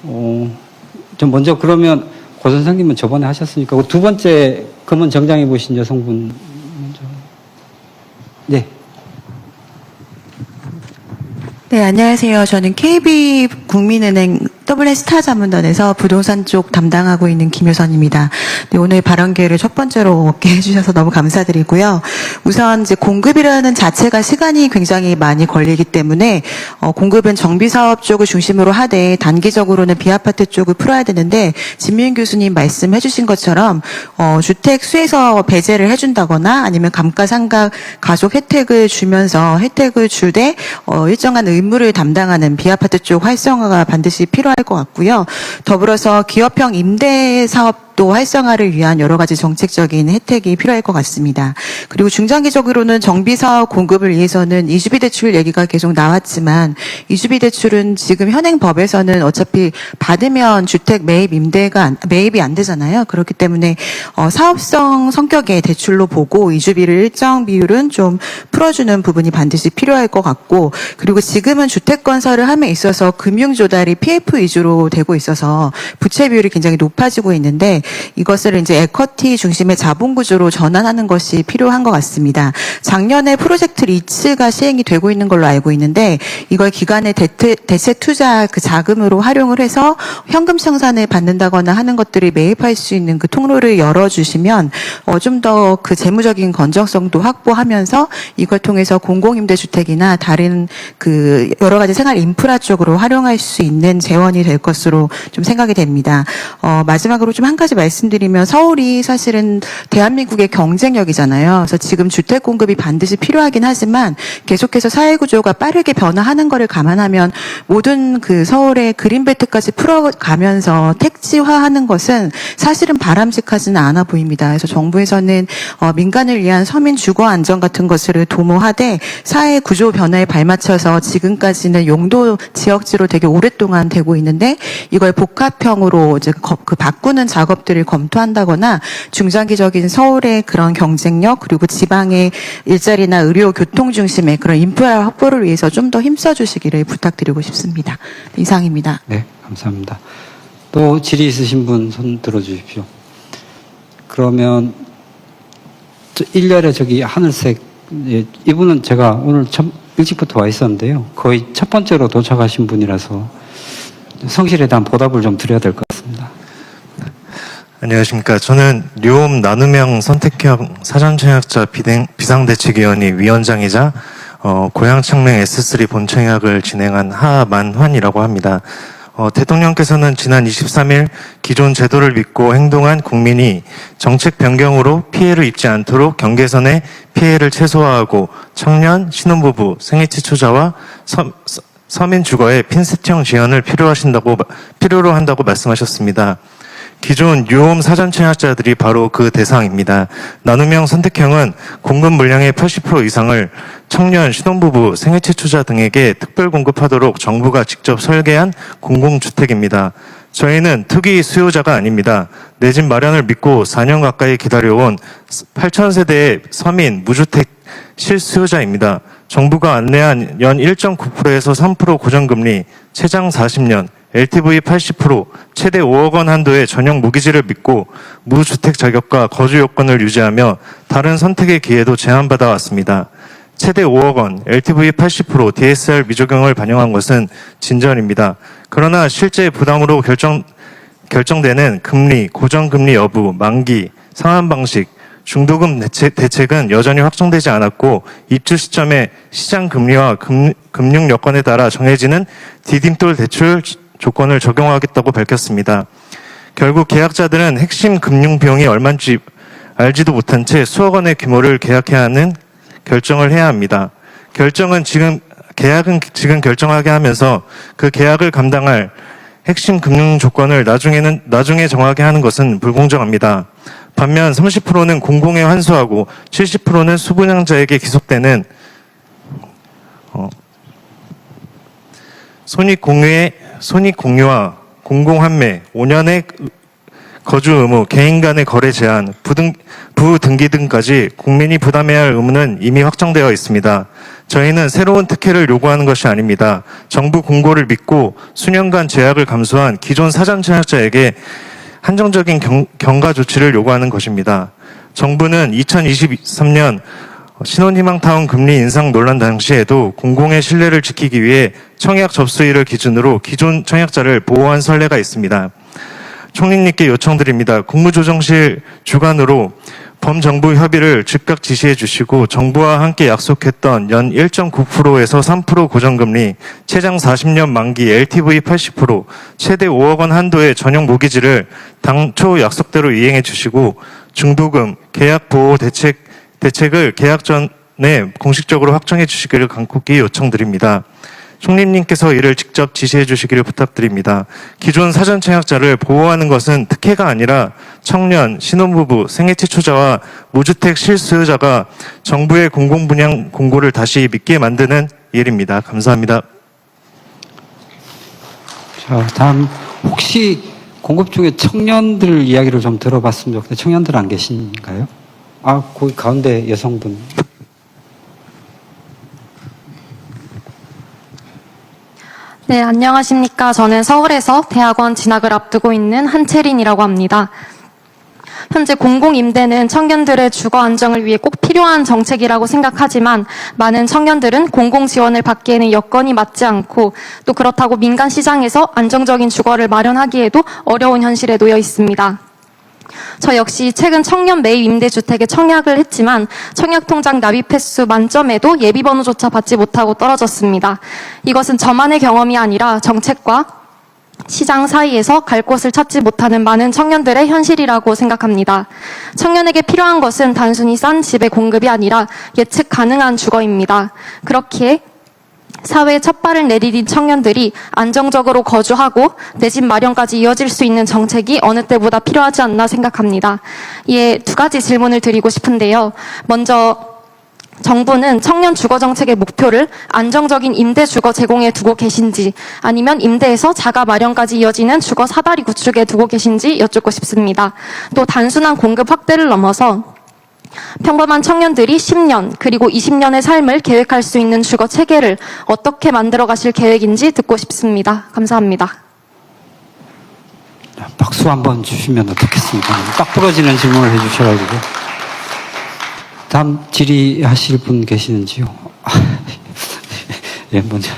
좀 먼저 그러면 고 선생님은 저번에 하셨으니까 그 두 번째 검은 정장 입으신 여성분 먼저. 네. 네, 안녕하세요. 저는 KB국민은행 WS타자문단에서 부동산 쪽 담당하고 있는 김효선입니다. 네, 오늘 발언 기회를 첫 번째로 얻게 해주셔서 너무 감사드리고요. 우선 이제 공급이라는 자체가 시간이 굉장히 많이 걸리기 때문에 공급은 정비사업 쪽을 중심으로 하되 단기적으로는 비아파트 쪽을 풀어야 되는데 진민 교수님 말씀해 주신 것처럼 주택 수에서 배제를 해준다거나 아니면 감가상각 가족 혜택을 주면서 혜택을 주되 일정한 의무를 담당하는 비아파트 쪽 활성화가 반드시 필요할 것 같고요. 더불어서 기업형 임대 사업도 활성화를 위한 여러 가지 정책적인 혜택이 필요할 것 같습니다. 그리고 중장기적으로는 정비사업 공급을 위해서는 이주비 대출 얘기가 계속 나왔지만 이주비 대출은 지금 현행 법에서는 어차피 받으면 주택 매입이 안 되잖아요. 그렇기 때문에 사업성 성격의 대출로 보고 이주비를 일정 비율은 좀 풀어주는 부분이 반드시 필요할 것 같고, 그리고 지금은 주택 건설을 함에 있어서 금융 조달이 PF 위주로 되고 있어서 부채 비율이 굉장히 높아지고 있는데 이것을 이제 에쿼티 중심의 자본 구조로 전환하는 것이 필요한 것 같습니다. 작년에 프로젝트 리츠가 시행이 되고 있는 걸로 알고 있는데 이걸 기관의 대체 투자 그 자금으로 활용을 해서 현금 청산을 받는다거나 하는 것들이 매입할 수 있는 그 통로를 열어주시면 좀 더 그 재무적인 건전성도 확보하면서 이걸 통해서 공공임대주택이나 다른 그 여러 가지 생활 인프라 쪽으로 활용할 수 있는 재원이 될 것으로 좀 생각이 됩니다. 마지막으로 좀 한 가지 말씀드리면 서울이 사실은 대한민국의 경쟁력이잖아요. 그래서 지금 주택 공급이 반드시 필요하긴 하지만 계속해서 사회 구조가 빠르게 변화하는 것을 감안하면 모든 그 서울의 그린벨트까지 풀어가면서 택지화하는 것은 사실은 바람직하지는 않아 보입니다. 그래서 정부에서는 민간을 위한 서민 주거 안정 같은 것을 도모하되 사회 구조 변화에 발맞춰서 지금까지는 용도 지역지로 되게 오랫동안 되고 있는데 이걸 복합형으로 이제 바꾸는 작업들을 검토한다거나 중장기적인 서울의 그런 경쟁력 그리고 지방의 일자리나 의료 교통 중심의 그런 인프라 확보를 위해서 좀 더 힘써 주시기를 부탁드리고 싶습니다. 이상입니다. 네, 감사합니다. 또 질의 있으신 분 손 들어주십시오. 그러면 일렬에 저기 하늘색 이분은 제가 오늘 일찍부터 와 있었는데요. 거의 첫 번째로 도착하신 분이라서 성실에 대한 보답을 좀 드려야 될 것 같습니다. 안녕하십니까. 저는 류홈 나눔형 선택형 사전청약자 비상대책위원회 위원장이자 고양창명 S3 본청약을 진행한 하만환이라고 합니다. 대통령께서는 지난 23일 기존 제도를 믿고 행동한 국민이 정책 변경으로 피해를 입지 않도록 경계선의 피해를 최소화하고 청년, 신혼부부, 생애지초자와 서민 주거의 핀셋형 지원을 필요로 한다고 말씀하셨습니다. 기존 류홈 사전청약자들이 바로 그 대상입니다. 나눔형 선택형은 공급 물량의 80% 이상을 청년, 신혼부부, 생애체초자 등에게 특별 공급하도록 정부가 직접 설계한 공공주택입니다. 저희는 투기 수요자가 아닙니다. 내 집 마련을 믿고 4년 가까이 기다려온 8,000세대의 서민, 무주택 실수요자입니다. 정부가 안내한 연 1.9%에서 3% 고정금리, 최장 40년, LTV 80%, 최대 5억 원 한도의 전용 무기지를 믿고 무주택 자격과 거주 요건을 유지하며 다른 선택의 기회도 제한받아 왔습니다. 최대 5억 원, LTV 80%, DSR 미적용을 반영한 것은 진전입니다. 그러나 실제 부담으로 결정되는 금리, 고정금리 여부, 만기, 상환 방식, 중도금 대책은 여전히 확정되지 않았고 입주 시점에 시장 금리와 금융 여건에 따라 정해지는 디딤돌 대출 조건을 적용하겠다고 밝혔습니다. 결국 계약자들은 핵심 금융 비용이 얼마인지 알지도 못한 채 수억 원의 규모를 계약해야 하는 결정을 해야 합니다. 계약은 지금 결정하게 하면서 그 계약을 감당할 핵심 금융 조건을 나중에 정하게 하는 것은 불공정합니다. 반면 30%는 공공에 환수하고 70%는 수분양자에게 기속되는 손익공유와 공공환매, 5년의 거주 의무, 개인 간의 거래 제한, 부등기 등까지 국민이 부담해야 할 의무는 이미 확정되어 있습니다. 저희는 새로운 특혜를 요구하는 것이 아닙니다. 정부 공고를 믿고 수년간 제약을 감수한 기존 사전청약자에게 한정적인 경과 조치를 요구하는 것입니다. 정부는 2023년 신혼희망타운 금리 인상 논란 당시에도 공공의 신뢰를 지키기 위해 청약 접수일을 기준으로 기존 청약자를 보호한 선례가 있습니다. 총리님께 요청드립니다. 국무조정실 주관으로 범정부 협의를 즉각 지시해 주시고 정부와 함께 약속했던 연 1.9%에서 3% 고정금리, 최장 40년 만기 LTV 80%, 최대 5억 원 한도의 전용 모기지를 당초 약속대로 이행해 주시고 중도금, 계약 보호 대책을 계약 전에 공식적으로 확정해 주시기를 간곡히 요청드립니다. 총리님께서 이를 직접 지시해 주시기를 부탁드립니다. 기존 사전청약자를 보호하는 것은 특혜가 아니라 청년, 신혼부부, 생애체초자와 무주택 실수요자가 정부의 공공분양 공고를 다시 믿게 만드는 일입니다. 감사합니다. 자, 다음 혹시 공급 중에 청년들 이야기를 좀 들어봤으면 좋겠는데 청년들 안 계신가요? 아, 거기 가운데 여성분. 네, 안녕하십니까. 저는 서울에서 대학원 진학을 앞두고 있는 한채린이라고 합니다. 현재 공공임대는 청년들의 주거 안정을 위해 꼭 필요한 정책이라고 생각하지만 많은 청년들은 공공지원을 받기에는 여건이 맞지 않고 또 그렇다고 민간 시장에서 안정적인 주거를 마련하기에도 어려운 현실에 놓여 있습니다. 저 역시 최근 청년 매입 임대주택에 청약을 했지만 청약통장 납입 횟수 만점에도 예비번호조차 받지 못하고 떨어졌습니다. 이것은 저만의 경험이 아니라 정책과 시장 사이에서 갈 곳을 찾지 못하는 많은 청년들의 현실이라고 생각합니다. 청년에게 필요한 것은 단순히 싼 집의 공급이 아니라 예측 가능한 주거입니다. 그렇기에 사회에 첫 발을 내디딘 청년들이 안정적으로 거주하고 내 집 마련까지 이어질 수 있는 정책이 어느 때보다 필요하지 않나 생각합니다. 이에 두 가지 질문을 드리고 싶은데요. 먼저 정부는 청년 주거 정책의 목표를 안정적인 임대 주거 제공에 두고 계신지 아니면 임대에서 자가 마련까지 이어지는 주거 사다리 구축에 두고 계신지 여쭙고 싶습니다. 또 단순한 공급 확대를 넘어서 평범한 청년들이 10년 그리고 20년의 삶을 계획할 수 있는 주거 체계를 어떻게 만들어 가실 계획인지 듣고 싶습니다. 감사합니다. 박수 한번 주시면 어떻겠습니까? 딱 부러지는 질문을 해주셔가지고. 다음 질의하실 분 계시는지요? 예, 먼저.